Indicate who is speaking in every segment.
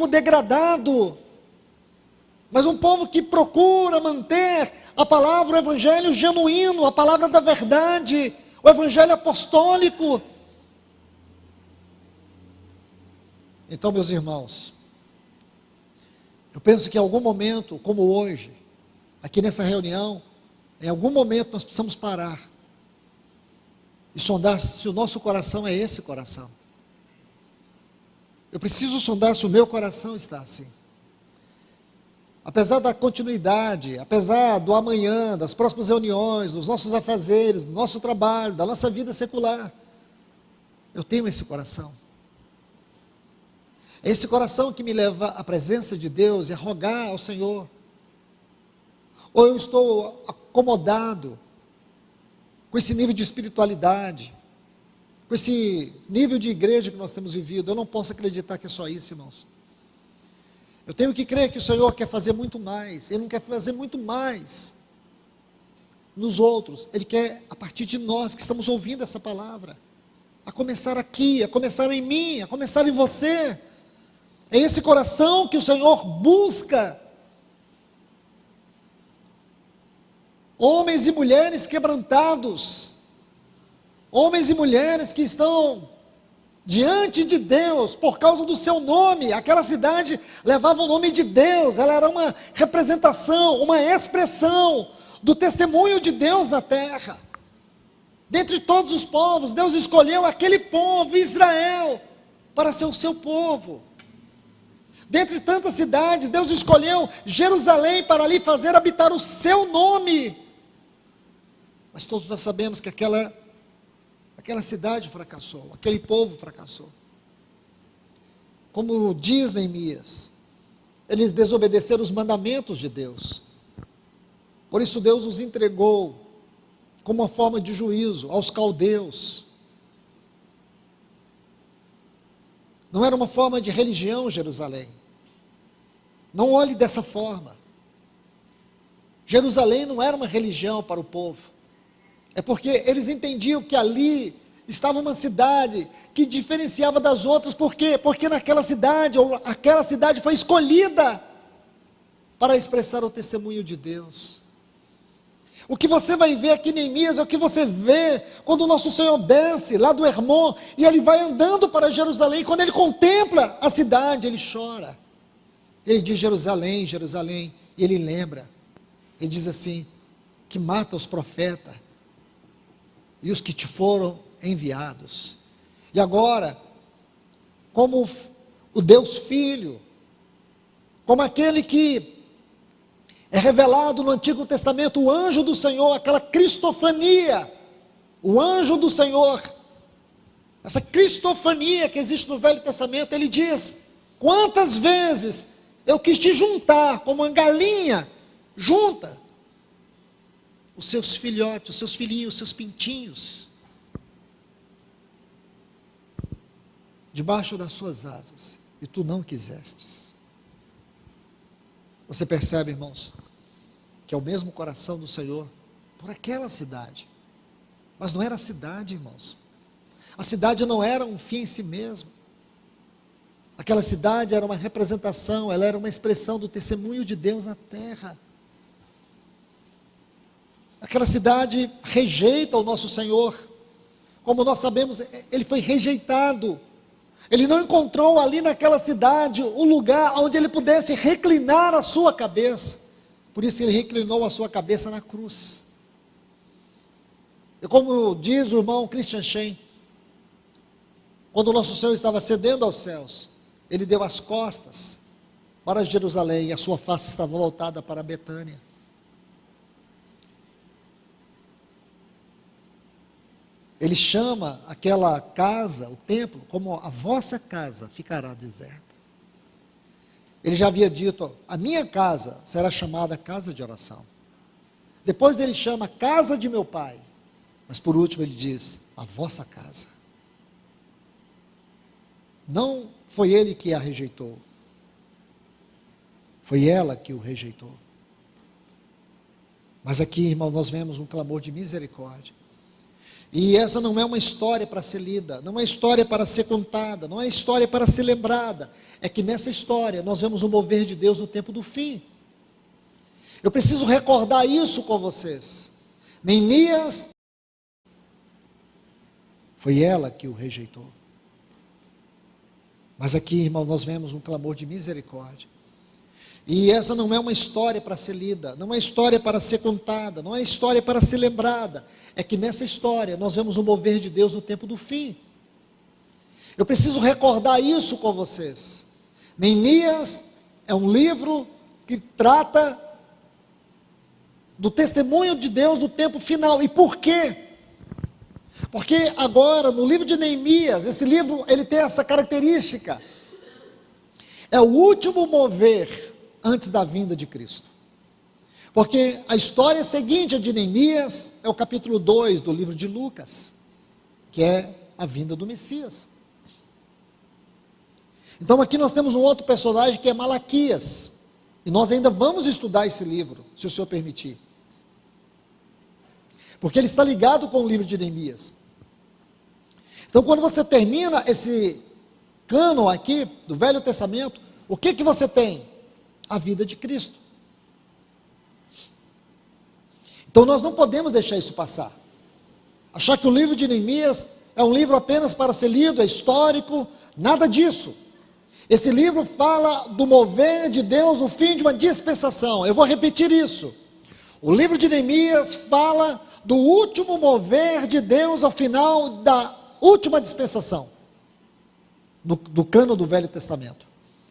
Speaker 1: cristianismo degradado, mas um povo que procura manter a palavra, o evangelho genuíno, a palavra da verdade, o evangelho apostólico. Então, meus irmãos, eu penso que em algum momento, como hoje, aqui nessa reunião, em algum momento nós precisamos parar e sondar se o nosso coração é esse coração. Eu preciso sondar se o meu coração está assim. Apesar da continuidade, apesar do amanhã, das próximas reuniões, dos nossos afazeres, do nosso trabalho, da nossa vida secular, eu tenho esse coração. É esse coração que me leva à presença de Deus e a rogar ao Senhor. Ou eu estou acomodado com esse nível de espiritualidade, com esse nível de igreja que nós temos vivido. Eu não posso acreditar que é só isso, irmãos. Eu tenho que crer que o Senhor quer fazer muito mais. Ele não quer fazer muito mais nos outros. Ele quer, a partir de nós que estamos ouvindo essa palavra, a começar aqui, a começar em mim, a começar em você. É esse coração que o Senhor busca. Homens e mulheres quebrantados, homens e mulheres que estão diante de Deus, por causa do seu nome. Aquela cidade levava o nome de Deus, ela era uma representação, uma expressão do testemunho de Deus na terra. Dentre todos os povos, Deus escolheu aquele povo, Israel, para ser o seu povo. Dentre tantas cidades, Deus escolheu Jerusalém para ali fazer habitar o seu nome. Mas todos nós sabemos que aquela cidade fracassou, aquele povo fracassou. Como diz Neemias, eles desobedeceram os mandamentos de Deus. Por isso Deus os entregou como uma forma de juízo aos caldeus. Não era uma forma de religião Jerusalém. Não olhe dessa forma. Jerusalém não era uma religião para o povo. É porque eles entendiam que ali estava uma cidade que diferenciava das outras. Por quê? Porque naquela cidade, ou aquela cidade foi escolhida para expressar o testemunho de Deus. O que você vai ver aqui em Neemias é o que você vê quando o nosso Senhor desce lá do Hermon e ele vai andando para Jerusalém. Quando ele contempla a cidade, ele chora. Ele diz: Jerusalém, Jerusalém. E ele lembra. Ele diz assim: que mata os profetas e os que te foram enviados. E agora, como o Deus Filho, como aquele que é revelado no Antigo Testamento, o anjo do Senhor, aquela cristofania, o anjo do Senhor, essa cristofania que existe no Velho Testamento, ele diz: quantas vezes eu quis te juntar, como uma galinha junta os seus filhotes, os seus filhinhos, os seus pintinhos, debaixo das suas asas, e tu não quisestes. Você percebe, irmãos, que é o mesmo coração do Senhor por aquela cidade. Mas não era a cidade, irmãos. A cidade não era um fim em si mesmo. Aquela cidade era uma representação, ela era uma expressão do testemunho de Deus na terra. Aquela cidade rejeita o nosso Senhor. Como nós sabemos, ele foi rejeitado. Ele não encontrou ali naquela cidade um lugar onde ele pudesse reclinar a sua cabeça. Por isso ele reclinou a sua cabeça na cruz. E como diz o irmão Christian Shen, quando o nosso Senhor estava ascendendo aos céus, ele deu as costas para Jerusalém e a sua face estava voltada para Betânia. Ele chama aquela casa, o templo, como a vossa casa ficará deserta. Ele já havia dito: a minha casa será chamada casa de oração. Depois ele chama casa de meu pai. Mas por último ele diz: a vossa casa. Não foi ele que a rejeitou. Foi ela que o rejeitou. Mas aqui, irmão, nós vemos um clamor de misericórdia. E essa não é uma história para ser lida, não é história para ser contada, não é história para ser lembrada. É que nessa história nós vemos o mover de Deus no tempo do fim. Eu preciso recordar isso com vocês. Neemias, foi ela que o rejeitou. Mas aqui, irmão, nós vemos um clamor de misericórdia. E essa não é uma história para ser lida, não é história para ser contada, não é história para ser lembrada. É que nessa história nós vemos o mover de Deus no tempo do fim. Eu preciso recordar isso com vocês. Neemias é um livro que trata do testemunho de Deus no tempo final. E por quê? Porque agora, no livro de Neemias, esse livro, ele tem essa característica. É o último mover antes da vinda de Cristo. Porque a história seguinte de Neemias é o capítulo 2 do livro de Lucas, que é a vinda do Messias. Então aqui nós temos um outro personagem que é Malaquias. E nós ainda vamos estudar esse livro, se o Senhor permitir. Porque ele está ligado com o livro de Neemias. Então quando você termina esse cânon aqui, do Velho Testamento, o que que você tem? A vida de Cristo. Então nós não podemos deixar isso passar. Achar que o livro de Neemias é um livro apenas para ser lido, é histórico, nada disso. Esse livro fala do mover de Deus no fim de uma dispensação. Eu vou repetir isso. O livro de Neemias fala do último mover de Deus ao final da última dispensação, do cânon do Velho Testamento.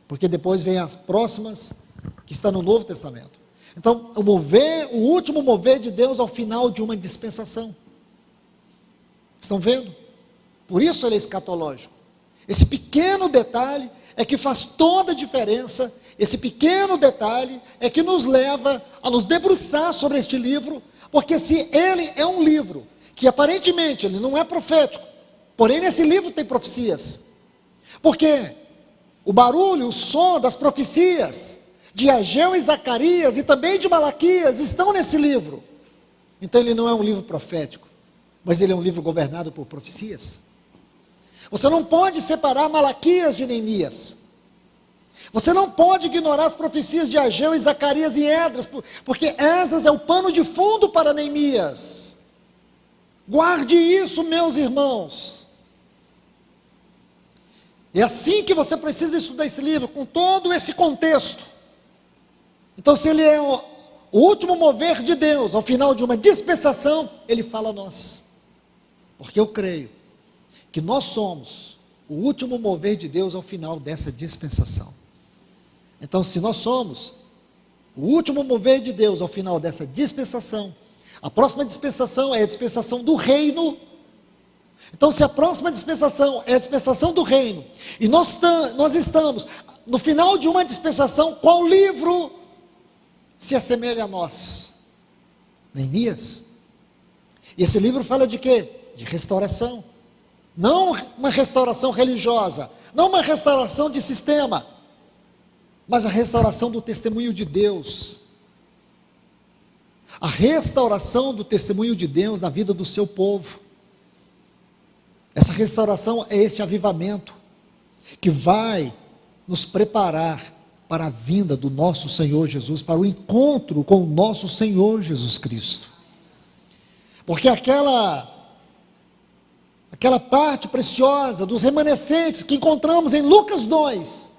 Speaker 1: Porque depois vem as próximas, que está no Novo Testamento. Então, o último mover de Deus ao final de uma dispensação. Estão vendo? Por isso ele é escatológico. Esse pequeno detalhe é que faz toda a diferença. Esse pequeno detalhe é que nos leva a nos debruçar sobre este livro, porque se ele é um livro que aparentemente ele não é profético, porém nesse livro tem profecias. Porque o barulho, o som das profecias de Ageu e Zacarias e também de Malaquias estão nesse livro. Então ele não é um livro profético, mas ele é um livro governado por profecias. Você não pode separar Malaquias de Neemias. Você não pode ignorar as profecias de Ageu e Zacarias e Esdras, porque Esdras é o pano de fundo para Neemias. Guarde isso, meus irmãos. É assim que você precisa estudar esse livro, com todo esse contexto. Então, se ele é o último mover de Deus, ao final de uma dispensação, ele fala a nós. Porque eu creio que nós somos o último mover de Deus ao final dessa dispensação. Então, se nós somos o último mover de Deus ao final dessa dispensação, a próxima dispensação é a dispensação do reino. Então, se a próxima dispensação é a dispensação do reino, e nós estamos no final de uma dispensação, qual livro se assemelha a nós? Neemias. E esse livro fala de quê? De restauração. Não uma restauração religiosa, não uma restauração de sistema, mas a restauração do testemunho de Deus. A restauração do testemunho de Deus na vida do seu povo. Essa restauração é esse avivamento que vai nos preparar para a vinda do nosso Senhor Jesus, para o encontro com o nosso Senhor Jesus Cristo. Porque aquela parte preciosa dos remanescentes que encontramos em Lucas 2,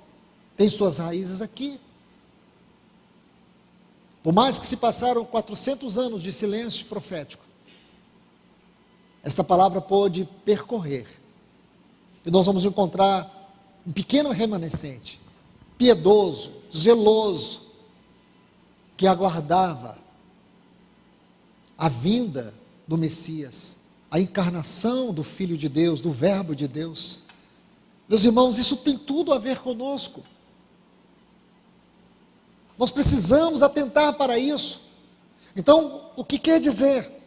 Speaker 1: tem suas raízes aqui. Por mais que se passaram 400 anos de silêncio profético, esta palavra pôde percorrer, e nós vamos encontrar um pequeno remanescente, piedoso, zeloso, que aguardava a vinda do Messias, a encarnação do Filho de Deus, do Verbo de Deus. Meus irmãos, isso tem tudo a ver conosco. Nós precisamos atentar para isso. Então, o que quer dizer?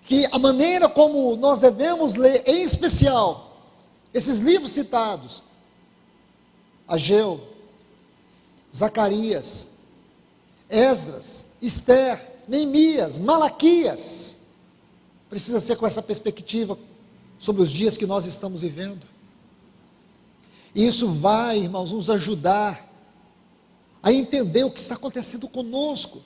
Speaker 1: Que a maneira como nós devemos ler, em especial, esses livros citados, Ageu, Zacarias, Esdras, Esther, Neemias, Malaquias, precisa ser com essa perspectiva sobre os dias que nós estamos vivendo. E isso vai, irmãos, nos ajudar a entender o que está acontecendo conosco.